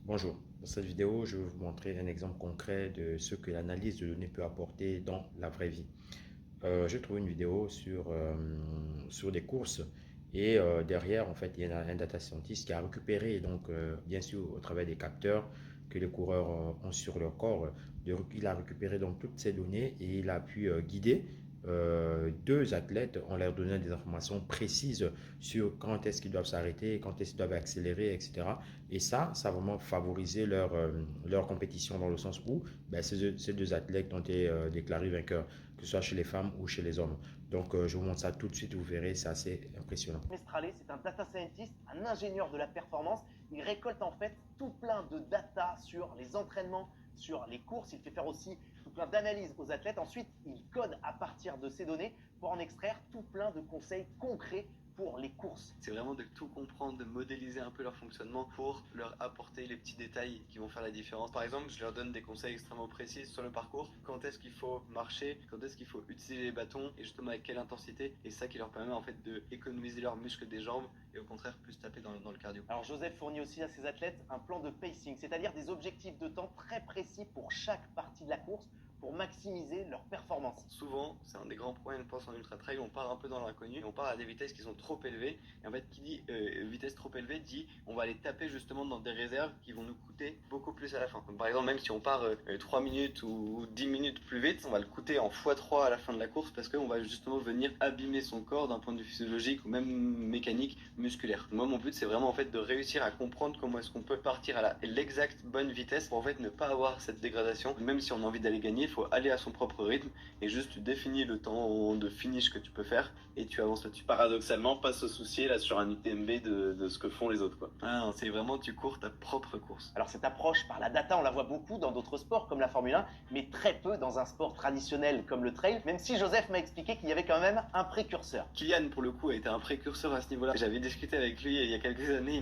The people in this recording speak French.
Bonjour, dans cette vidéo, je vais vous montrer un exemple concret de ce que l'analyse de données peut apporter dans la vraie vie. J'ai trouvé une vidéo sur des courses et derrière, en fait, il y a un data scientist qui a récupéré, donc bien sûr au travers des capteurs que les coureurs ont sur leur corps, il a récupéré donc toutes ces données et il a pu guider deux athlètes en leur donnant des informations précises sur quand est-ce qu'ils doivent s'arrêter, quand est-ce qu'ils doivent accélérer, etc. Et ça a vraiment favorisé leur compétition dans le sens où ces deux athlètes ont été déclarés vainqueurs, que ce soit chez les femmes ou chez les hommes. Donc, je vous montre ça tout de suite, vous verrez, c'est assez impressionnant. Mestralé, c'est un data scientist, un ingénieur de la performance. Il récolte en fait tout plein de data sur les entraînements, sur les courses. Il fait faire aussi tout plein d'analyses aux athlètes. Ensuite, il code à partir de ces données pour en extraire tout plein de conseils concrets pour les courses. C'est vraiment de tout comprendre, de modéliser un peu leur fonctionnement pour leur apporter les petits détails qui vont faire la différence. Par exemple, je leur donne des conseils extrêmement précis sur le parcours. Quand est-ce qu'il faut marcher, quand est-ce qu'il faut utiliser les bâtons et justement avec quelle intensité. Et ça qui leur permet en fait d'économiser leurs muscles des jambes et au contraire plus taper dans le cardio. Alors Joseph fournit aussi à ses athlètes un plan de pacing, c'est-à-dire des objectifs de temps très précis pour chaque partie de la course pour maximiser leur performance. Souvent, c'est un des grands problèmes, je pense, en ultra trail, on part un peu dans l'inconnu, on part à des vitesses qui sont trop élevées. Et en fait, qui dit vitesse trop élevée dit on va aller taper justement dans des réserves qui vont nous coûter beaucoup plus à la fin. Donc, par exemple, même si on part 3 minutes ou 10 minutes plus vite, on va le coûter en x3 à la fin de la course parce qu'on va justement venir abîmer son corps d'un point de vue physiologique ou même mécanique, musculaire. Moi, mon but, c'est vraiment en fait de réussir à comprendre comment est-ce qu'on peut partir à l'exacte bonne vitesse pour en fait ne pas avoir cette dégradation. Même si on a envie d'aller gagner, il faut aller à son propre rythme et juste tu définis le temps de finish que tu peux faire et tu avances là-dessus. Paradoxalement, pas se soucier là sur un UTMB de ce que font les autres, quoi. Ah non, c'est vraiment tu cours ta propre course. Alors cette approche par la data, on la voit beaucoup dans d'autres sports comme la Formule 1, mais très peu dans un sport traditionnel comme le trail, même si Joseph m'a expliqué qu'il y avait quand même un précurseur. Kylian, pour le coup, a été un précurseur à ce niveau-là. J'avais discuté avec lui il y a quelques années.